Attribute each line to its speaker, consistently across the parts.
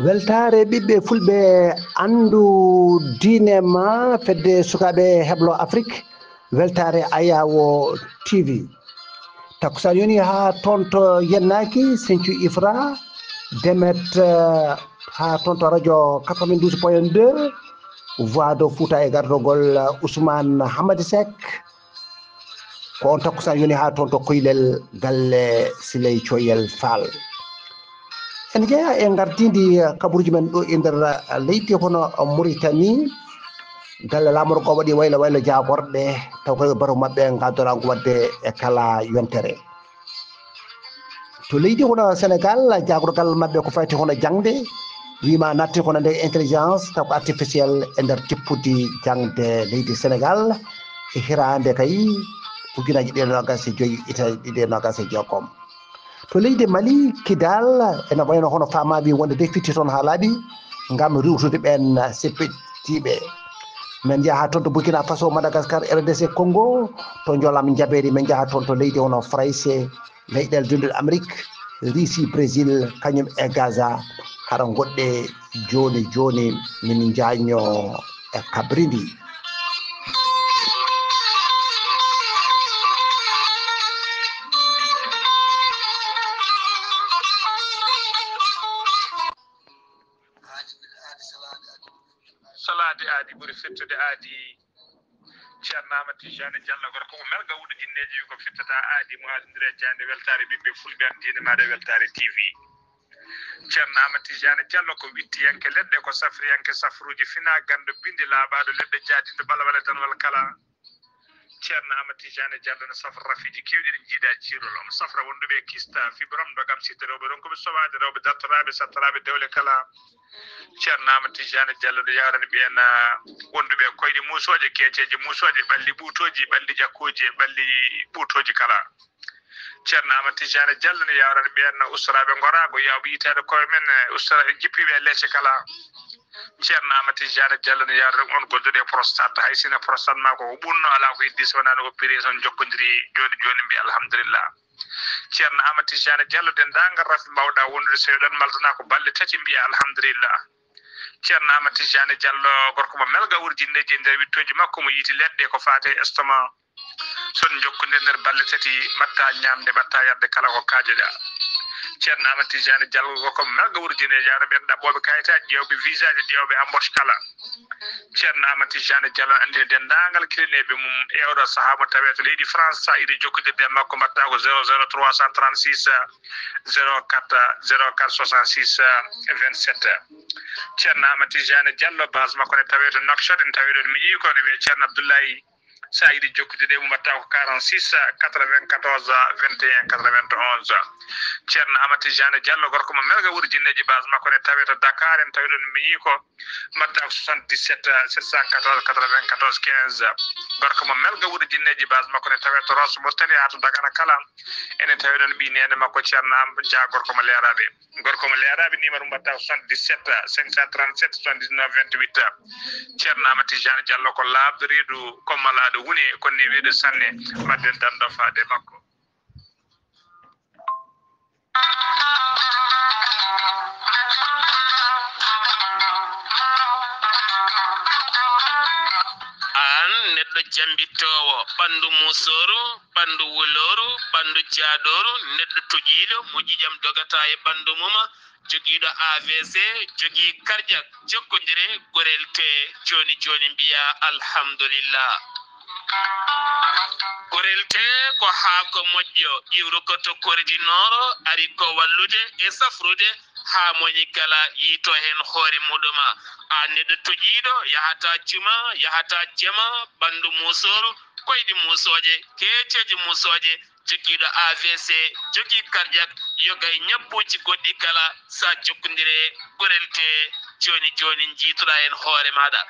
Speaker 1: weltare ɓiɓɓe fulɓe andu diine ma fedde sukaɓe heblo afrique weltare ayawo tv takusan yoni ha toon to yennaki Sinthiou Ifra demet ha toon to radio 92.2 voix de Fouta e gardogol Ousmane Hamady Seck ko on takusan yoni ha toon to koylel galle Siley Coyel Fall en jeeya e gardidi kabaruji men ɗo e nder leydi hono Mauritanie galle lamorgo waɗi waylo waylo jagorɗe taw koye baro mabɓe gaddorango wadde e kala yontere to leydi hono Sénégal jagorgal mabɓe ko fayti hono jangde wima natti kono nde intelligence taw ko artificiel e nder tippudi jangde leydi Sénégal e hirande kay ujunaji ɗe nogas e joyyi ita ɗiɗe nogas e jeegom to leydi Mali Kidal ene wayno hono famaɓe wonde de fitti toon ha laaɓi gam riwtude ɓen seppitiɓe min jaaha toon to Burkina Faso Madagascar RDC Congo to jolam jaɓeri min jaaha toon to leydi hono France leyɗele dunduɗe Amérique Russie Brésil kañum e Gaza haɗa goɗɗe joni joni min jaño e kabridi
Speaker 2: salade aadi ɓuri fettude aadi ceernama Tijani Diallo gorko ko melga wuɗo jinneji ko fettata aadi mo aldire jande weltare ɓiɓɓe fulɓe an diine maɗa weltare TV ceernama Tijani Diallo ko wittiyanke leɗɗe ko safriyanke safruji fina gando bindi laaɓaɗo leɗɗe jaadinde balawale tan walla kala ceernama Tijani Diallo no safra rafiji kewɗi ɗi jiiɗa cirol omo safra wonduɓe kista fibrom dogam sitte rewɓe ɗon koɓe sowade rewɓe dartoraɓe sattaraɓe dewle kala ceernama Tijani Diallo no yawrani ɓen wonduɓe koyɗe musoje keeceje musoje ɓalli ɓuutoji ɓalli ƴakkoji ɓalli ɓuutoji kala ceernama Tijani Diallo no yawrani ɓen ustaraɓe gorago yawɓe yitade koye men ustara jippiɓe leece kala ceernama Tijani Diallo no yawrani on golduɗe prostate hay sino prostate ma ko ɓurno ala ko heddi so wonano opération jokkodiri joni joni mbiya alhamdulillah ceerno Amadou Tijani Diallo dendagal rafi mbawɗa wondude so ɗon maltana ko balle tati mbiya alhamdulillah ceerno Amadou Tijani Diallo gorko mo melga urjinneji nder wittoji makko mo yiiti leɗɗe ko fate estomac son jokkude nder balle tati batta ñamde batta yarde kala ko kaajoɗa ceerno Amadou Tijani Diallo gorko mo melga urjinneji yawno ɓen ɗaɓɓoɓe kayitaji ƴewɓe visa ji ƴewɓe embauche kala ceerno Amadou Tijani Diallo andini dendagal kilineɓe mum ewɗo saaha mo tawe to leydi France sa iɗi jokkodirde makko mbatta ko 00336 04 04 66 27 ceerno Amadou Tijani Diallo base makko ne tawe to Nouakchott en tawi ɗon mi yii ko ne wiye ceerno Abdoulaye sa yiɗi jokkude mo mbatta ko 46 94 21 91 ceerno Amadou Tijani Diallo gorko mo melga wuuri jinneji base makko ne tawe to Dakar en tawi ɗon mi yii ko mbatta ko 77 714 94 15 gorko mo melga wuuri jinneji base makko ne tawe to Rosso Mauritanie ha to Dagana kala enen tawi ɗon ɓi nene makko ceerno Amadou Dia gorko mo leeraɓe numéro mbatta ko 77 537 79 28 ceerno Amadou Tijani Diallo ko labdo reedu kommalaɗo woni konni wiide sanne madden dando faade makko an neɗɗo jambittowo ɓandu musoru ɓandu wuloru ɓandu jaaɗoru neɗɗo toƴiɗo mo ƴiƴam dogata e ɓandu muma jogiiɗo AVC jogii cardiaque jokkodire gorel te joni joni mbiya alhamdulillah gorel te ko haako moƴƴo iwru ko to koridinoro ari ko wallude e safrude ha moñi kala yiito hen hoore muɗuma a neɗɗo toƴiɗo yahata juma yahata jama ɓandu musoru koyɗi musoje keeceji musoje jogiiɗo AVC jogii cardiaque yoga e ñabbuji goɗɗi kala sa jokkodire gorel te joni joni jiitoɗa hen hoore maɗa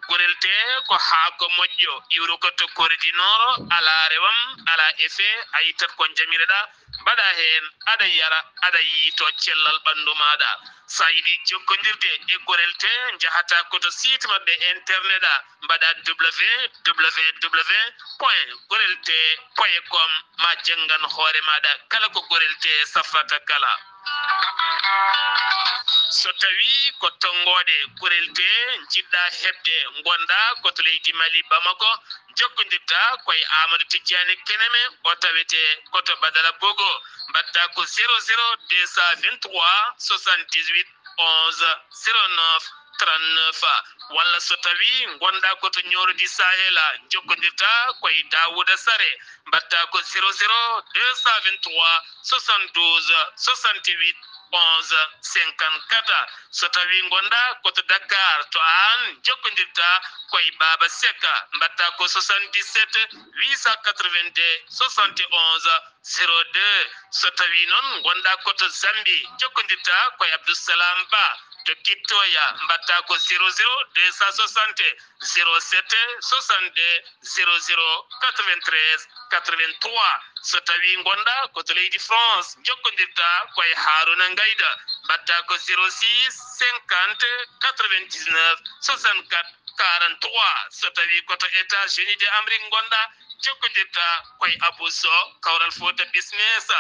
Speaker 2: gorel te ko haako moƴƴo iwru ko to koridinoro ala rewam ala effet a yittat ko jamireɗa mbaɗa hen aɗa yara aɗa yiito cellal ɓandu maɗa sa yiɗi jokkodirde e gorel te jahata koto site mabɓe internet a mbaɗa www.gorelte.com ma janggan hoore maɗa kala ko gorel te safrata kala so tawi ko tongode kurelte jidda hebde gonda ko to leydi Mali Bamako jokkondirta koye Amadou Tidiane Keneme o tawete koto Badala Bogo mbatta ko 00 223 78 11 09 39 walla so tawi gonda koto ñorodi Sahela jokkondirta koye Dawouda Sare mbatta ko 00 223 72 68 11 54 so tawi gonda koto Dakar to an jokkondirta koye Baba Seka mbatta ko 77 882 71 02 so tawi non gonda koto Zambi jokkondirta koye Abdoussalam Ba to Kittoya mbatta ko 00 260 07 62 00 93 83 so tawi gonda koto leydi France jokkondirta koye Haruna Ngayda mbatta ko 06 50 99 64 43 so tawi koto États-Unis d'Amérique gonda jokkondirta koye Abousso Kawral Fota Business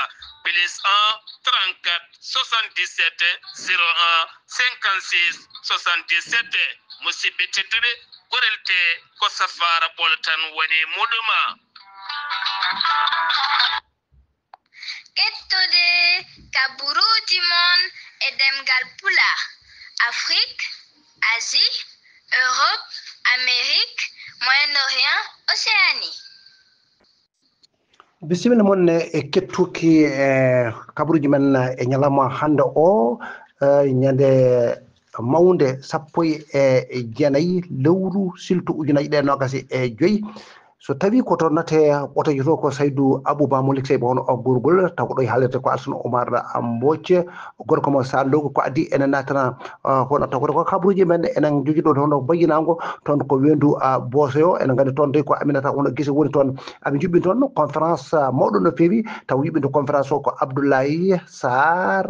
Speaker 2: plus 1 34 77 01 56 77 musidɓe tedduɓe korelte ko Safara Boltan woni muɗuma
Speaker 3: kettude kaburuji mon e demgal pula Afrique, Asie, Europe, Amérique, Moyen-Orient, Océanie.
Speaker 1: bisimilla mon e kettuki kabaruji men e ñalawma hande o ñande mawnde sappo e jeenayi lewru siltu ujunaji ɗe nogasi e joyi so tawi ko to nate otoji to ko Saydou Abouba Moulik Sey hono o gurgol taw ko ɗo haalirte ko Alsuna Oumar Mbocce gorko mo Sandogo ko addi enen natana hono taw ko kabaruji men enen jogi ɗo hono bayinago toon ko wendu Bosoyo enen gandi toon de ko Aminata hono gese woni toon ami juɓɓi toon conférence mawɗo no feewi taw yuɓɓinde conférence o ko Abdoulaye Sarr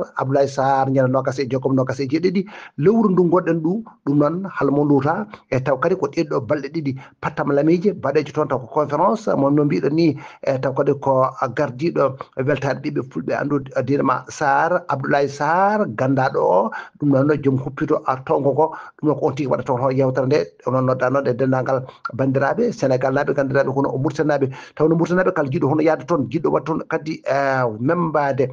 Speaker 1: ñande nogas e jokkam nogas e jeeɗiɗi lewru ndu gonɗen ɗum noon halmo luuta e taw kadi ko ɗeɗɗo balɗe ɗiɗi pattam lamiji baɗeji toon taw ko conférence mon no mbiɗo ni taw kadi ko gardiɗo weltade ɓiɓɓe fulɓe andude dinama Sarr Abdoulaye Sarr gandaɗo o ɗum noon joom huppito tongo ko ɗum noon ko on tigui waɗata toon yewtere nde onon noddanode dendagal bandiraɓe Sénégal naɓe gandiraɓe hono o Mauritanie taw no Mauritanie kala jiɗɗo hono yaade toon jiɗɗo waɗa toon kadi membade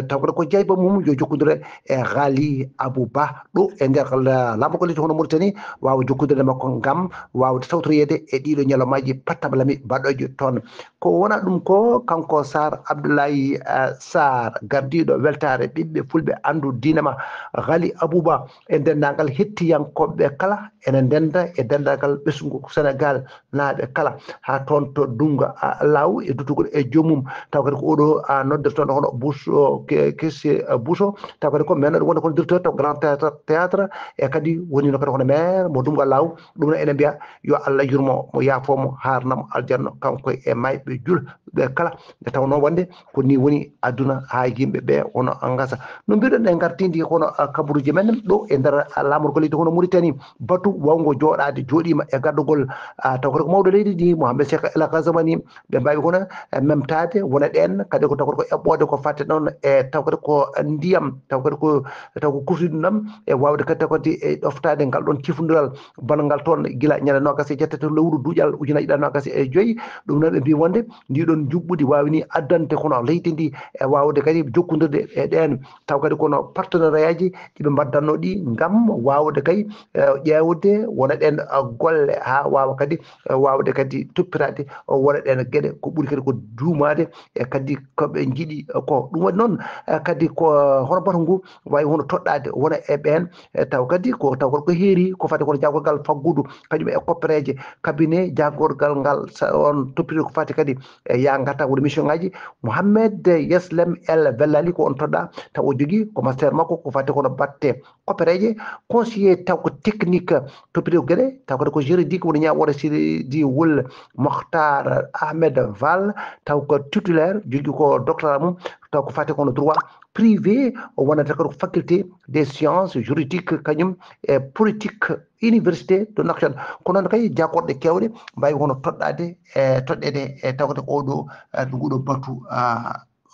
Speaker 1: taw kadi ko Dieynaba mum yo jokkodire e Ghali Abouba ɗo e nder laamu ko leydi hono Mauritanie wawa jokkodire makko gam wawde tawtoyede e ɗiɗo ñalomaji pattam lami baɗoje toon ko wona ɗum ko kanko Sarr Abdoulaye Sarr gardiɗo weltare ɓiɓɓe fulɓe andu dinama Ghali Abouba e dendagal hettiyankoɓe kala ene denda e dendagal ɓesgu Sénégal naaɓe kala ha toon to Dunga Law e dutugol e joomum taw kadi ko oɗo noddertoɗo hono Bousso Kesse Bousso taw kadi ko men wonde kono directeur taw Grand Théâtre e kadi woni no kadi hono maire mo Dunga Law ɗum no ene mbiya yo Allah yurmo mo yaafomo harnamo aljanna kanko e mayɓe julɓe kala nde tawno wonde ko ni woni aduna ha yimɓeɓe hono gasa no mbiɗon e gartidi hono kabaruji men ɗo e nder lamorgo leydi hono Mauritanie batu wawgo joɗade joɗima e gaddugol taw kadi ko mawɗo leydi ndi Mouhamed Cheikh El Ghazouani ɓe mbawi hono memtade wona ɗen kadi ko taw kadi ko eɓɓode ko fatte noon e taw kadi ko ndiyam taw kadi ko kufriɗum ɗam e wawde kadi taw kadi e ɗoftade ngal ɗon cifodiral bangal toon guila ñande nogas e jettete lewru duuƴal ujunaji ɗiɗi nogas e joyyi ɗum noon ɓe mbi wonde ndiɗon juɓɓudi wawini addante kono leydi ndi e wawde kadi jokkodirde e ɗen taw kadi kono partenariat aji ɗiɓe mbaddanno ɗi gam wawde kay ƴewde wona ɗen golle ha wawa kadi wawde kadi toppirade wona ɗen gueɗe ko ɓuuri kadi ko duumade e kadi koɓe jiiɗi ko ɗum waɗi noon kadi ko hono bato ngu wawi hono toɗɗade wona e ɓen taw kadi ko heeri ko fati kono jagorgal faggudu kañum e koppereje cabinet jagorgal ngal on toppiri ko fati kadi ya garta woni mission ngaji Mouhamed Yeslem El Bellali ko on toɗɗa taw o jogui ko master makko ko fati kono batte koppereje conseiller taw ko technique toppiri ko gueɗe taw kadi ko juridique woni ñawoore Sidi Wul Mokhtar Ahmed Val taw ko titulaire jogui ko doctorat mum taw ko fati kono droit privé o wonata kadi ko faculté des sciences juridiques kañum e politique université de Nouakchott kono noon kay jakkorɗe kewɗe mbawi hono toɗɗade e toɗɗede e tawde oɗo nguɗo batu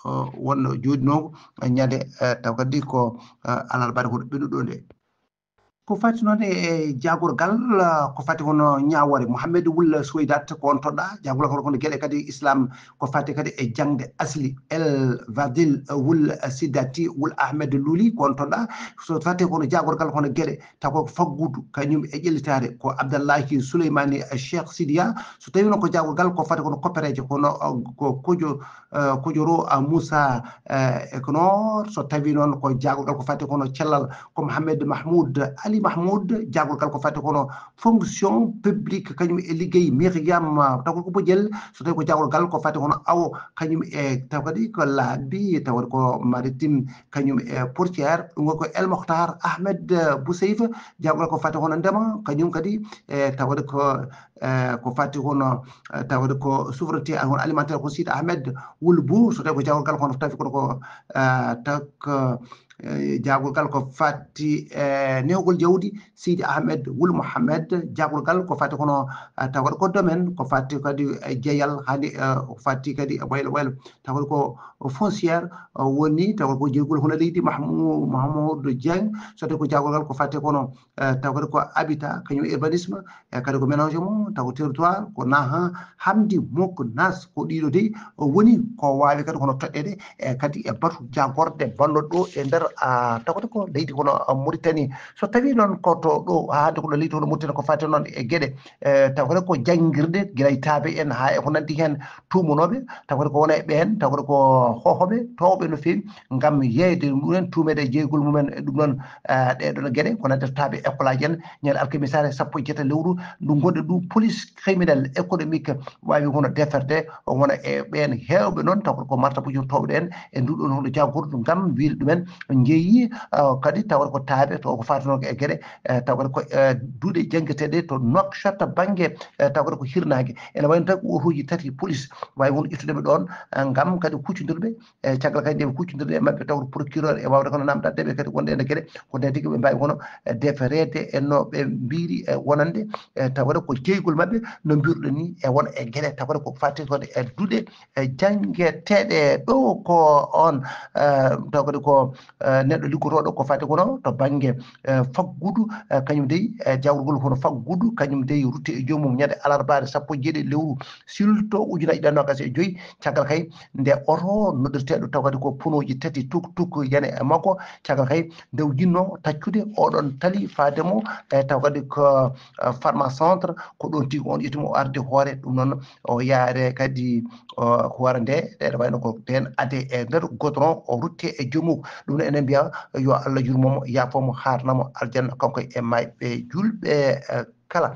Speaker 1: wonno joodinoko ñande taw kadi ko alarbaade ko ɓennuɗo nde ko fati noon e jagorgal ko fati hono ñawore Mouhamed Wul Soydat ko on toɗɗa jagorgal kono gueɗe kadi islam ko fati kadi e jangde asli El Vadil Wul Sidati Wul Ahmed Luli ko on toɗɗa so fati kono jagorgal kono gueɗe taw ko faggudu kañum e ƴellitade ko Abdallahi Souleymani Cheikh Sidia so tawi noon ko jagorgal ko fati kono koppereje kono ko kojoro Moussa Ekonor so tawi noon ko jagorgal ko fati kono cellal ko Mohamed Mahmoud Ali Mahmoud jagorgal ko fati kono fonction publique kañum e liggey Myriam taw ko bojel so tawi ko jagorgal ko fati kono awo kañum e taw kadi ko laabi taw ko maritime kañum e portière ɗum ko El Mokhtar Ahmed Bousseif jagorgal ko fati kono ndema kañum kadi tawde ko fati kono tawde ko souveraineté alimentaire ko Sidi Ahmed Wulbou so tawi ko jagorgal kono tawi ko tak jagorgal ko fatti newgol jawdi Sidi Ahmed Wul Mohammed jagorgal ko fatti kono tawde ko domaine ko fatti kadi jeeyal hani fatti kadi waylo tawde ko foncière woni tawde ko jeygol hono leydi Mahmoud Dieng so tawi ko jagorgal ko fatti kono tawde ko habitat kañum urbanisme kadi ko ménagement taw territoire ko naha Hamdi Mok Nas ko ɗiɗo de woni ko wawi kadi kono toɗɗede kadi e batu jagorde balloɗo e nder tawde ko leydi kono Mauritanie so tawi noon ko to ɗo hande kono leydi kono Mauritanie ko fati noon e gueɗe tawde ko jangguirde guila taabe en ha e ko nandi hen tumunoɓe tawde ko wona e ɓen tawde ko hohoɓe towɓe no fewi gam yeyde mumen tumede jeygol mumen e ɗum noon ɗeɗon gueɗe ko nandi taabe école aji en ñande alkamisare 17 lewru ndu gonɗe ɗum police criminel économique wawi hono deferde wona e ɓen hewɓe noon tawde ko martabuji towɓe en e nduɗon hono jagordu gam wiide ɗumen jeeyi kadi tawde ko taabe to ko fatino e gueɗe tawde ko duuɗe janggueteɗe to Nouakchott banggue tawde ko hirnage ene wayno tan ko otoji tati police wawi won ittudeɓe ɗon gam kadi kuccodirɓe caggal kadi ndeɓe kuccodirɗe e mabɓe tawde procureur e wawde kono namdadeɓe kadi wonde ene gueɗe ko nden tigui ɓe mbawi kono deferede e no ɓe mbiri e wonande tawde ko jeygol mabɓe no mbiruɗen ni e wona e gueɗe tawde ko fati kode e duuɗe janggueteɗe ɗo ko on tawde ko neɗɗo liggotoɗo ko fati kono to banggue faggudu kañum dey jawrugol kono faggudu kañum dey rutte e jomum ñande alarbare 17 lewru silto ujunaaji ɗiɗi nogas e joyyi caggal kay nde oto noddirteɗo taw kadi ko ponoji tati tuk yane e makko caggal kay nde jinno taccude oɗon tali fademo taw kadi ko pharma centre ko ɗon tigi on ƴettimo o arde hoore ɗum noon o yaare kadi hoore nde ɗeɗe wayno ko den ade e nder goudron o rutte e jomum ɗum enen mbiya yo Allah jurmomo yafomo harnamo aljanna kanko e mayɓe julɓe kala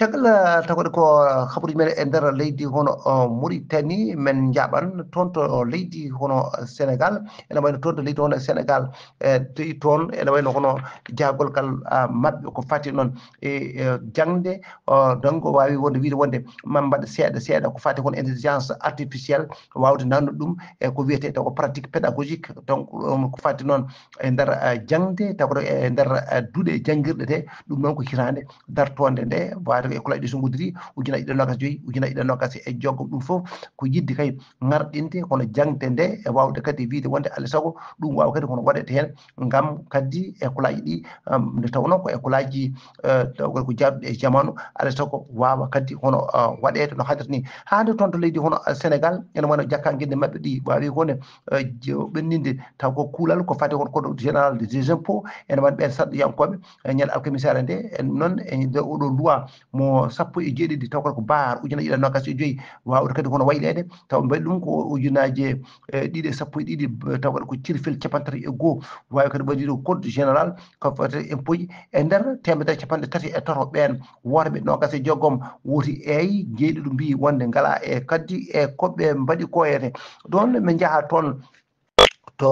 Speaker 1: caggal tawde ko habaruji men e nder leydi hono Mauritanie men jaɓan toon to leydi hono Sénégal ene wayno toon to leydi hono Sénégal tawi toon ene wayno hono jagolgal mabɓe ko fati noon e jangde donc wawi wonde wiide wonde mbaɗa seeɗa ko fati kono intelligence artificielle wawde nannude ɗum e ko wiyete taw ko pratique pédagogique donc ko fati noon e nder jangde tawde e nder duuɗe jangguirɗe te ɗum noon ko hitande dartonde nde wade école aji ɗi so goddiri ujunaaji ɗiɗi nogas joyyi ujunaaji ɗiɗi nogas e joggom ɗum fof ko yidde kay ngarɗinde kono jangde nde e wawde kadi wiide wonde alay saago ɗum wawa kadi kono waɗete hen gam kadi école aji ɗi nde tawno ko école aji tawgal ko jaaduɗe e jamanu alay saago wawa kadi hono waɗede no hannirta ni hande toon to leydi hono Sénégal ene wona jakkanguinde mabɓe ɗi wawi wonde ɓenninde taw ko kuulal ko fati kono code général des impôts ene waɗi ɓen sarɗiyankoɓe ñande alkamisare nde en noon e nder oɗo loi mo 17 taw ko bar ujunaaji ɗiɗi nogas e joyyi wawde kadi kono waylede taw mbaɗi ɗum ko ujunaji ɗiɗi e sappo e ɗiɗi taw ko cirfel capantati e goho wawi kadi waɗiɗo code général ko fati impôt ji e nder temedere capanɗe tati e tato ɓen worɓe nogas e joggom woti eyi jeeɗiɗo mbi wonde ngala e kadi e koɓe mbaɗi koyete ɗon min jaaha toon to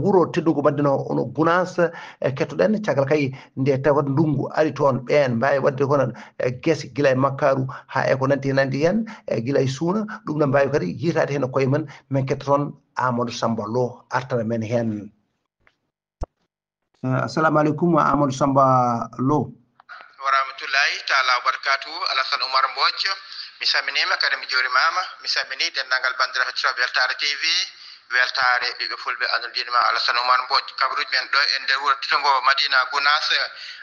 Speaker 1: wuro teddugo baddino ono Gounass kettoɗen caggal kay nde tawat ndungu ari toon ɓen mbawi wadde kono guese guila e makkaru ha e ko nandi hen guila e suuna ɗum no mbawi kadi yitade hen koye men min ketta toon Amadou Samba Lo artana men hen assalamu aleykum Amadou Samba Lo
Speaker 4: wa rahmatullahi taala wa barakatuhu Alassane Oumar Mbodj mi saminima kadi mi jurimama mi samini dendagal bandiraɓe tiroɓe Weltare TV weltare ɓiɓɓe fulɓe andudinma Alassane Oumar Mbodj kabruji men ɗo e nder wuuro Titongo Madina Gounass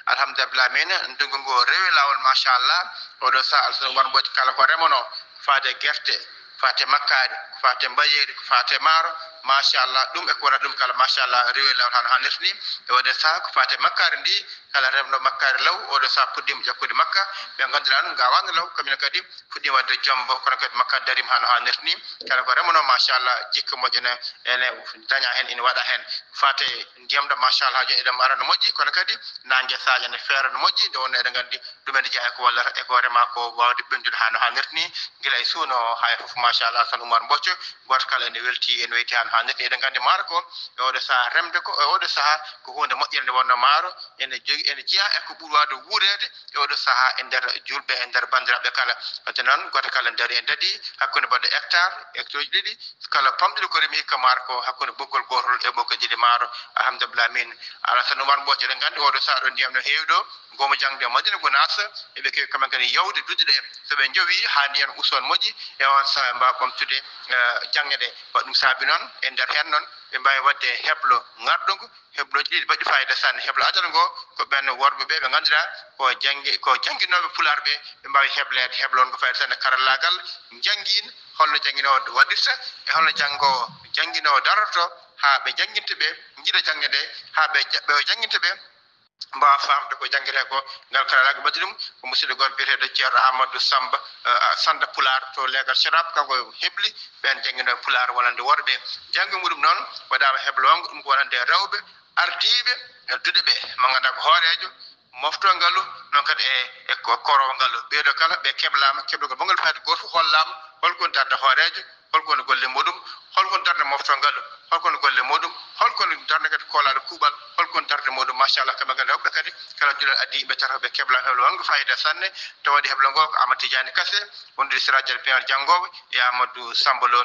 Speaker 4: alhamdulillah min ndungu ngo rewi lawol machallah oɗo saha Alassane Oumar Mbodj kala ko remono faade gerte fate makkari fate mbayeri fate maaro machallah ɗum e ko wona ɗum kala machallah rewi lawol hano hannirta ni e waɗe saha ko fate makkari ndi kala remno makkari law oɗo saha puɗɗima ƴakkude makka ɓe ganduɗa ɗum gawano law kamina kadi fuɗɗima wadde jombo kono kadi makka darima hano hannirta ni kala ko remono machallah jikka moƴƴene ene daña hen ina waɗa hen fate ndiyamɗo machallah jo eɗen ara no moƴƴi kono kadi nangue saji ene feera no moƴƴi nde wonno eɗen gandi ɗumen jeeya ko wallata e ko rema ko wawde ɓendude hano hannirta ni guila e suuno hay foof machallah Alassane Oumar Mbodj goto kala ene welti ene weyti hano hannirta ni eɗen gandi maaro ko e oɗo saaha remde ko e oɗo saaha ko hunde moƴƴere nde wonno maaro ene jogi ene jeeya e ko ɓuuri wawde wuurede e oɗo saaha e nder julɓe e nder bandiraɓe kala wadde noon goto kala daari e daadi hakkude mbaɗɗo hectare uji ɗiɗi kala pamɗude ko remi hikka maaro ko hakkude ɓoggol gotol e ɓoggol ɗiɗi maaro alhamdulillah min Alassane Oumar Mbodj eɗen gandi oɗo saaha ɗo ndiyam no heewi ɗo gomo jangde Madina Gounass eɓe kewi kamen kadi yawde duɗe ɗe soɓe jowi ha ndiyan uson moƴƴi e on saaha mbawa ɓamtude jangge ɗe waɗi ɗum saabi noon e nder hen noon ɓe mbawi wadde heblo ngarɗugo hebloji ɗiɗi mbaɗi fayida sanne heblo adana ngo ko ɓen worɓe ɓe ɓe ganduɗa ko jangguinoɓe pular ɓe ɓe mbawi heblede heblon ko fayida sanne karallagal jangguino holno jangguinowo waɗirta e holno jangguinowo daroto ha ɓe jangguinta ɓe jiiɗa jangde ɗe ha ɓe jangguinta ɓe mbawa famde ko jangguete ko ngal karalaga ɓaddi ɗum ko musidɗo goto biyeteɗo ceerno Amadou Sanda Pular to legal Sirap kanko hebli ɓen jangguinoɓe pular wonande worɓe janggu muɗum noon waɗama heblongo ɗum ko wonande rewɓe ardiɓe e duɗe ɓe mo ganduɗa ko hoorejo mofto ngalu noon kadi e korowo ngalu ɓeeɗo kala ɓe keblama keblogol bongol fayde goto hollama holkon darda hoorejo holkono golle muɗum holkono darde mofto ngalu holkono golle muɗum holkono darde kadi koolaɗo kuuɓal holkono darde muɗum machallah kamɓe gandi woɓɓe kadi kala julal addi ɓe tata ɓe kebla heblo wongo fayida sanne to waɗi heblo ngo ko Amadou Tidiane Kassé wondude sirajal pewnal janggoɓe e Amadou Sambolo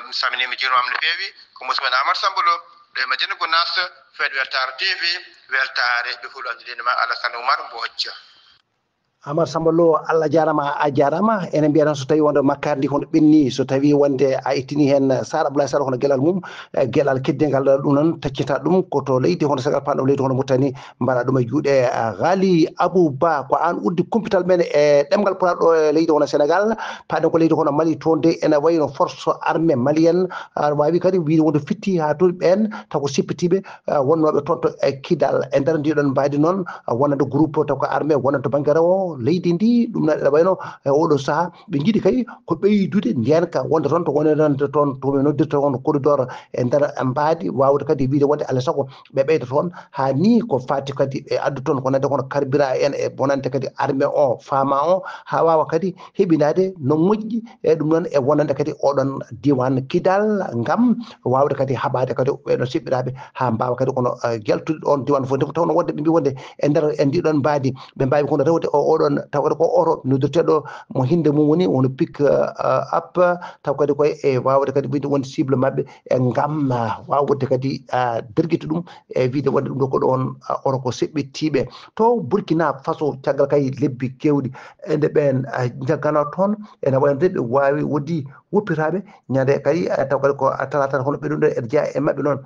Speaker 4: mi saminima jurmam no feewi ko musidɓe Amadou Sambolo ɗo e Madina Gounass fayde Weltare TV weltare ɓe fuɗo andudinema Alassane Oumar Mbodj
Speaker 1: Amar Samba Lo Allah jarama a jarama enen mbiya so tawi wonde makkari ndi hono ɓenni so tawi wonde a ittini hen Sara Abdoulaye Sall hono guelal mum guelal keddengal ɗum noon taccita ɗum koto leydi hono sagal panɗo leydi hono Mauritanie mbaɗa ɗum e juuɗe Ghali Abou Ba ko an uddi kumpital men e ɗemgal pulaar ɗo e leydi hono Sénégal paɗen ko leydi hono Mali toon de ene wayno force armée malienne wawi kadi wiide wonde fitti ha toon ɓen taw ko sippitiɓe wonnoɓe toon to e Kidal e nder ndiɗon mbaydi noon wonande groupe taw ko armée wonande to banggue rewo leydi ndi ɗum na wayno e oɗo saaha ɓe jiiɗi kay ko ɓeydude ndenka wonde toon to wonande toon to ɓe noddirta on corridor e nder mbaadi wawde kadi wiide wonde alay saago ɓe ɓeyda toon ha ni ko fati kadi e addu toon ko nande kono carburant en e wonande kadi armée o fama o ha wawa kadi heɓinade no moƴƴi e ɗum noon e wonande kadi oɗon diwan Kidal ngam wawde kadi haɓade kadi ɓeɗon siɓɓiraɓe ha mbawa kadi kono gueltude ɗon diwan fof nde tawno wonde ɓe mbi wonde e nder e ndiɗon mbaadi ɓe mbawi kono rewde oɗon taw kadi ko oto noddirteɗo mo hinde mum woni wono pick up taw kadi koye e wawde kadi wiide wonde cible mabɓe e ngam wawde kadi derguito ɗum e wiide wonde ɗum ɗo ko ɗon oto ko seɓɓittiɓe to Burkina Faso caggal kay lebbi kewɗi ende ɓen jaggano toon ene wayno ɓe wawi woddi woppiraɓe ñande kadi taw kadi ko talata hono ɓeɗon ɗo e jeeya e mabɓe noon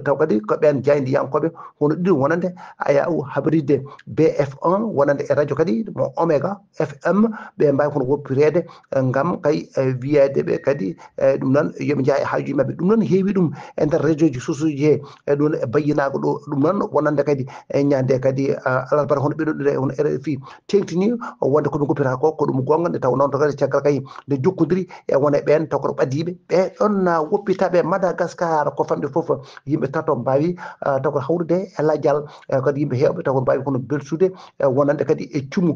Speaker 1: taw kadi ko ɓen jaydiyankoɓe hono ɗiɗi wonande aya habride BF1 wonande e radio kadi mo Omega FM ɓe mbawi kono woppirede ngam kay wiyede ɓe kadi ɗum noon yoɓe jaa e haajuji mabɓe ɗum noon heewi ɗum e nder radio ji susuji he e ɗum e bayyinago ɗo ɗum noon wonande kadi e ñande kadi alarbar hono ɓeɗon ɗo hono RFI tengtini wonde koɓe goppira ko ɗum gonga nde taw noon to kadi caggal kay nde jokkodiri e wona ɓen taw koɗo ɓadiɓe ɓe ɗon woppitaɓe Madagascar ko famɓe foof yimɓe tato mbawi taw koto hawrude e lajjal kadi yimɓe hewɓe taw ko mbawi kono belsude wonande kadi e cuumu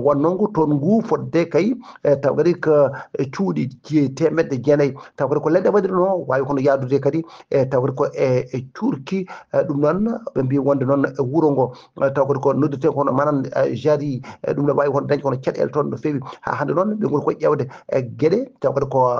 Speaker 1: wonnongo toon ngu fodde kay taw kadi ko cuuɗi temedde jeenayyi taw kadi ko leɗɗe waɗiri no wawi kono yadude kadi taw kadi ko e cuurki ɗum noon ɓe mbi wonde noon e wuuro ngo taw kadi ko noddirte kono manan jari ɗum ne wawi kono dañde kono caɗele toon no fewi ha hande noon ɓe goni koye ƴewde gueɗe taw kadi ko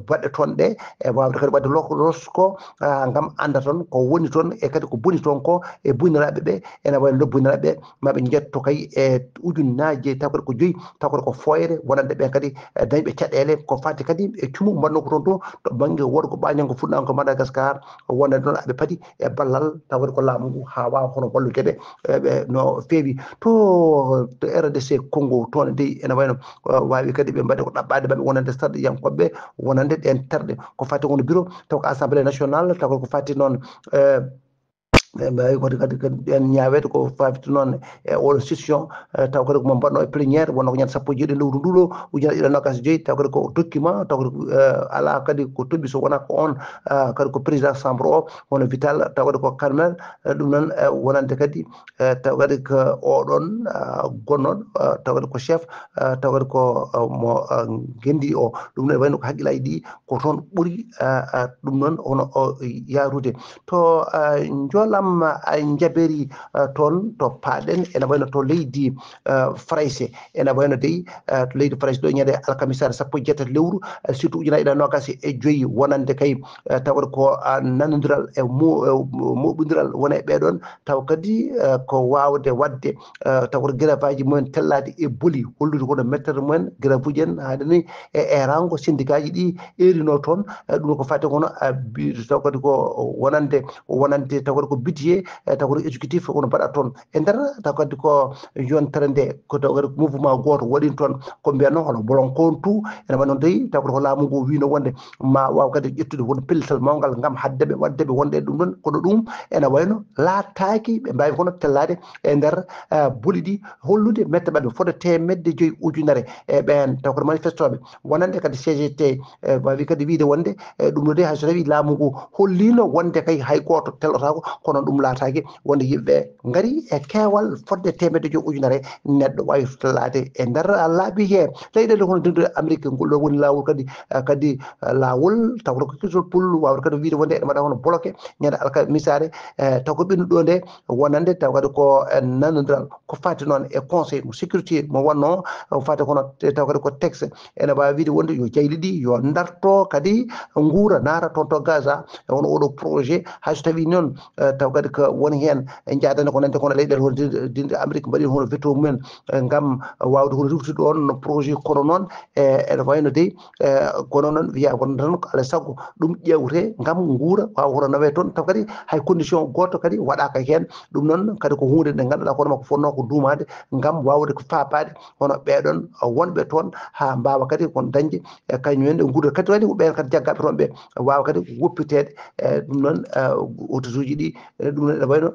Speaker 1: baɗɗe toon ɗe e wawde kadi wadde losko ngam anda toon ko woni toon e kadi ko boni toon ko e buniraɓe ɓe ene wayno buniraɓe maɓe jetto kay e ujunnaje taw kadi ko joyi taw kadi ko foyre wonande ɓen kadi dañɓe caɗele ko fati kadi e cumu mbanno ko toon to banggue worgo ɓañango fuɗɗango Madagascar wonande noon aɓe paadi e ballal taw kadi ko laamu ngu ha wawa hono walludeɓe ɓe no feewi to RDC Congo toon dey ene wayno wawi kadi ɓe mbaɗi ko ɗaɓɓade maɓe wonande stade yankoɓe wonande ɗen terɗe ko fati wono bureau taw ko assemblée nationale taw ko fati noon kadi en ñaawede ko fafiti noon e oɗo session taw kadi komo mbaɗno e pléniére wonno ko ñande sappo e jeeɗi lewru nduɗo ujunnaje ɗiɗi nogas joyyi taw kadi ko document taw kadi ala kadi ko toɓɓi so wona ko on kadi ko président chambre o hono vital taw kadi ko Carmel ɗum noon wonande kadi taw kadi ko oɗon gonnoɗo taw kadi ko chef taw kadi ko mo gendi o ɗum noon wayno ko haqqillaji ɗi ko toon ɓuuri ɗum noon hono yarude to jolam a jaberi toon to paaɗen ene wayno to leydi Frayse ene wayno dey to leydi Frayse ɗo ñande alkamisare sappo e jeetati lewru surtout ujunnaje ɗiɗi nogas e joyyi wonande kay tawde ko nanodiral e moɓodiral wona e ɓeɗon taw kadi ko wawde wadde taw koto grève aji mumen tellade e booli hollude kono mettere mumen grève uji en haade ni e rango syndicat ji ɗi erino toon ɗum ko fati kono taw kadi ko wonande taw kadi ko budget taw kadi exécutif kono mbaɗa toon e nder taw kadi ko yontere nde ko taw kadi mouvement goto waɗino toon ko mbiyatno hono bolon kontu ene waɗi noon tawi taw kadi ko laamu ngu wino wonde ma waw kadi ƴettude won pellital mawgal ngam haddeɓe waddeɓe wonde ɗum ɗon kono ɗum ene wayno laataki ɓe mbawi kono tellade e nder booli ɗi hollude mette mbaɓe fodde temedde joyyi ujunere e ɓen taw kadi manifestoɓe wonande kadi CGT wawi kadi wiide wonde ɗum ɗo de hayso tawi laamu ngu hollino wonde kay hay goto tellotako kono ɗum laataki wonde yimɓe gari e keewal fodde temedde joyyi ujunere neɗɗo wawi tellade e nder laabi he leyɗele hono dendude Amérique ngol ɗo woni lawol kadi lawol taw ko kisol pul wawde kadi wiide wonde ene mbaɗa hono bloqué ñande alkamisare taw ko ɓennuɗo ɗo nde wonande taw kadi ko nanodiral ko fati noon e conseil mo sécurité mo wonno fati kono taw kadi ko texte ene wawi wiide wonde yo jayliɗi yo darto kadi guura naata toon to Gaza wono oɗo projet hayso tawi noon taw kadi ko woni hen jadande ko nande kono leyɗele hono dinde Amérique mbaɗi hono veto mumen ngam wawde hono riftude on no projet kono noon ene wayno dey kono noon wiya won tan ko alay saago ɗum ƴewte ngam guura wawa hono nawe toon taw kadi hay condition goto kadi waɗaka hen ɗum noon kadi ko hunde nde ganduɗa kono ma ko fonno ko duumade ngam wawde ko fabade hono ɓeɗon wonɓe toon ha mbawa kadi kon dañde kañumen ɗe guura kadi wani ɓen kadi jaggaɓe toon ɓe wawa kadi woppitede ɗum noon autosuji ɗi ɗum noon ene wayno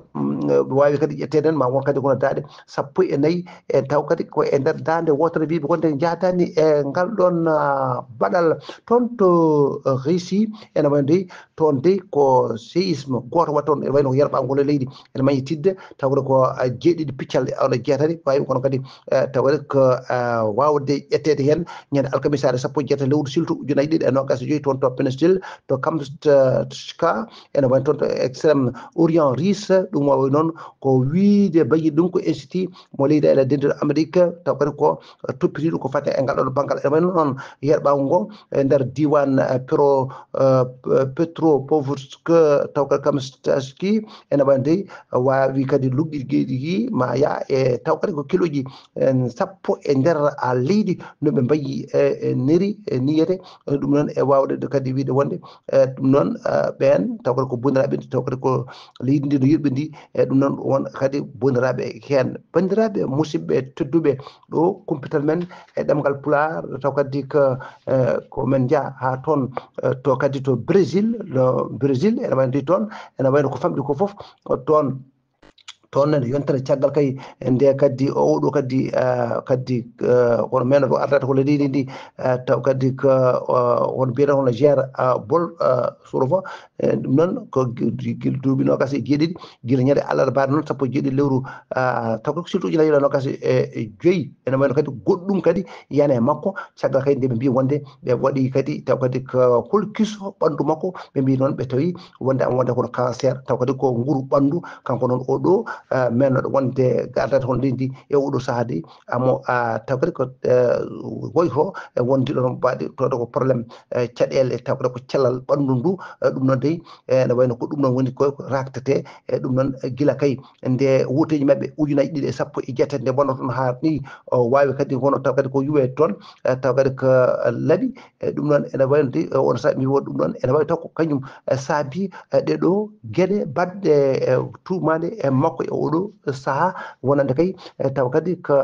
Speaker 1: wawi kadi ƴetteden ma won kadi kono daaɗe sappo e nayyi e taw kadi ko e nder dande wotere wiɓe wonde jatani e ngal ɗon baɗal toon to Russie ene wayno dey toon dey ko séisme goto waɗi toon ene wayno ko yerɓangol e leydi ene mañi tidde tawde ko jeeɗiɗi piccal ono jeetati wawi kono kadi tawde ko wawde ƴettede hen ñande alkamisare sappo e jeetati lewru siltu ujunnaje ɗiɗi e nogas e joyyi toon to Péninsule to Kamchatka ene wayno toon to extrême orient russe ɗum wawi noon ko wiide bayi ɗum ko institut mo leyɗele dendude Amérique taw kadi ko toppitiɗo ko fate e ngal ɗon banggal ene wayno noon yerɓago ngo e nder diwan Petropavlovsk taw kadi Kamchatka ene wayno dey wawi kadi luggiɗi ma ya e taw kadi ko kiloji sappo e nder leydi no ɓe mbayi neri niyete ɗum noon e wawde kadi wiide wonde ɗum noon ɓen taw kadi ko bandiraɓe taw kadi ko leydi ndi no yirɓe ndi e ɗum noon won kadi bandiraɓe hen bandiraɓe musidɓe tedduɓe ɗo kumpital men e ɗemgal Pulaar taw kadi ko men jaa ha toon to kadi to Brésil ene wayno ndi toon ene wayno ko famɗi ko foof toon nene yontere caggal kay nde kadi oɗo kadi hono men ɗo ardata ko leydi ndi taw kadi ko hono mbiyata hono gére bol surfa ɗum noon ko gil duuɓi nogas e jeeɗiɗi gila ñande alarba noon sappo jeeɗiɗi lewru taw ko surtout ujunaaje nogas e joyi ene wayno kadi goɗɗum kadi yana e makko caggal kadi nde ɓe mbi wonde ɓe waɗi kadi taw kadi ko holkiso ɓanndu makko ɓe mbi noon ɓe tawi wonde am wonde kono cancer taw kadi ko nguru ɓanndu kanko noon oɗo mennoɗo wonde gardata hon leydi e oɗo saaha de amo taw kadi ko woyto e wondi ɗon mbaɗi tawde ko probléme caɗele taw kadi ko cellal ɓanndu ndu ɗum noon dey ene wayno ko ɗum noon woni ko raktete e ɗum noon gila kay nde wuuteji maɓɓe ujunaji 2.7 nde bonno toon ha ni o wawi kadi hono taw kadi ko yuwe toon taw kadi ko laaɓi ɗum noon ene wayno de on saaha mi wodi ɗum noon ene wawi taw ko kañum saabi ɗeɗo gueɗe badɗe tumade e makko e oɗo saaha wonande kay taw kadi ko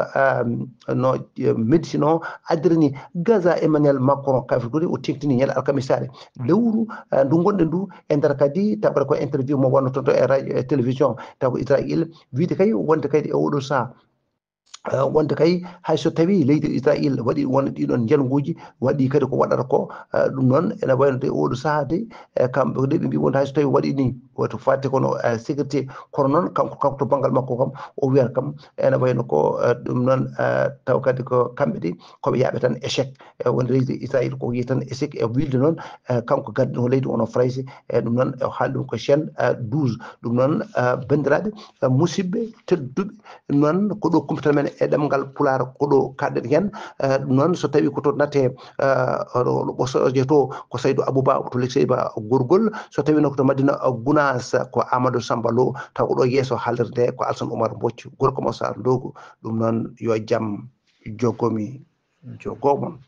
Speaker 1: no médecine o addirani gaza Emmanuel Macron kafri o tektini ñande alkamisare lewru ndu gonɗe ndu e nder kadi taw kadi ko interview mo wonno toon to e radio e télévision taw ko Israël wiide kay wonde kadi e oɗo saaha wonde kay hayso tawi leydi Israël waɗi won ɗiɗon jalnguji waɗi kadi ko waɗata ko ɗum noon ene wayno de oɗo saaha de kamɓe de ɓe mbi wonde hayso tawi waɗi ni woto fadde kono sécurité kono noon kanko to banggal makko kam o wiyata kam ene wayno ko ɗum noon taw kadi ko kamɓe de koɓe yaaɓe tan échec wonde leydi Israël ko wiye tan échec e wilde noon kanko gardiɗo leydi ono France e ɗum noon o haali ɗum ko chaîne 12 ɗum noon bandiraɓe musidɓe tedduɓe noon ko ɗo kumpital men e ɗemgal pulaar ko ɗo kalɗen hen ɗum noon so tawi ko to natte ɗo ɓosoje to ko Saydou Abouba to Lek Seyba Gorgol so tawi no ko to Madina Gounass ko Amadou Samba Lo taw ko ɗo yeeso haalirde ko Alsane Oumar Mbocc gorko mo Sar Ndogo ɗum noon yo jaam jogomi jogomon